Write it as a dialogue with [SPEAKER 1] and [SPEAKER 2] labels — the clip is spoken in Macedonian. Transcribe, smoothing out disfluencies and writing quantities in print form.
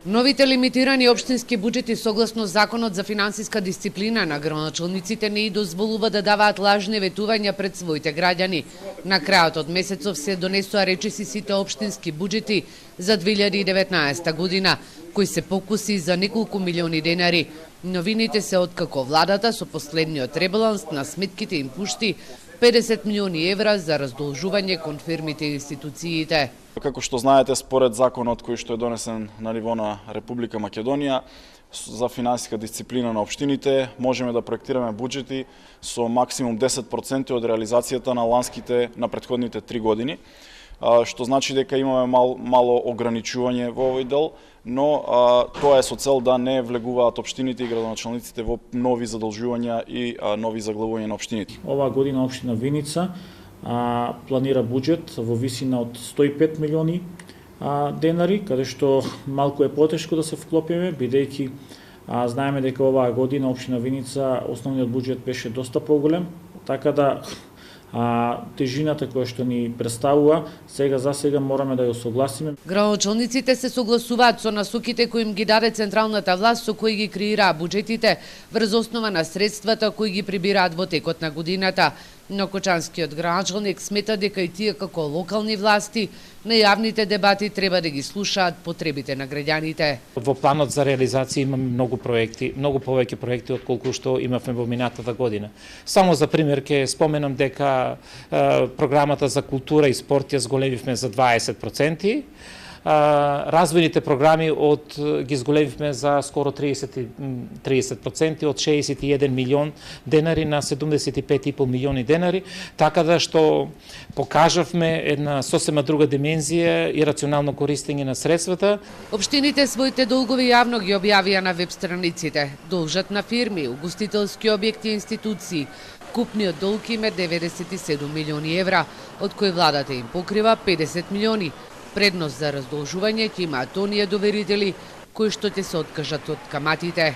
[SPEAKER 1] Новите лимитирани општински буџети согласно Законот за финансиска дисциплина на градоначалниците не и дозволува да даваат лажни ветувања пред своите граѓани. На крајот од месецов се донесоа речиси сите општински буџети за 2019 година, кои се покуси за неколку милиони денари. Новините се откако владата со последниот ребаланс на сметките им пушти 50 милиони евра за раздолжување кон фирмите и институциите.
[SPEAKER 2] Како што знаете, според законот кој што е донесен на ниво на Република Македонија за финансиска дисциплина на општините, можеме да проектираме буџети со максимум 10% од реализацијата на ланските на претходните 3 години, што значи дека имаме мало ограничување во овој дел, но тоа е со цел да не влегуваат општините и градоначалниците во нови задолжувања и нови заглавувања на општините.
[SPEAKER 3] Оваа година општина Виница планира буџет во висина од 105 милиони денари, каде што малку е потешко да се вклопиме, бидејќи знаеме дека оваа година општина Виница основниот буџет беше доста поголем, така да тежината која што ни представува, за сега мораме да ја согласиме.
[SPEAKER 1] Градоначалниците се согласуваат со насоките кои им ги даде централната власт со кои ги креираа буџетите врз основа на средствата кои ги прибираат во текот на годината. Но кочанскиот градоначалник смета дека и тие како локални власти на јавните дебати треба да ги слушаат потребите на граѓаните.
[SPEAKER 4] Во планот за реализација имаме многу проекти, многу повеќе проекти отколку што имавме во минатата година. Само за пример ќе споменам дека програмата за култура и спорт ја зголемивме за 20%. Развојните програми ги зголемивме за скоро 30%, од 61 милион денари на 75,5 милиони денари, така да што покажавме една сосема друга димензија и рационално користење на средствата.
[SPEAKER 1] Општините своите долгови јавно ги објавија на веб страниците. Должат на фирми, угостителски објекти и институции. Купниот долг им е 97 милиони евра, од кои владата им покрива 50 милиони. Предност за раздолжување ќе имаат оние доверители кои што ќе се откажат од каматите.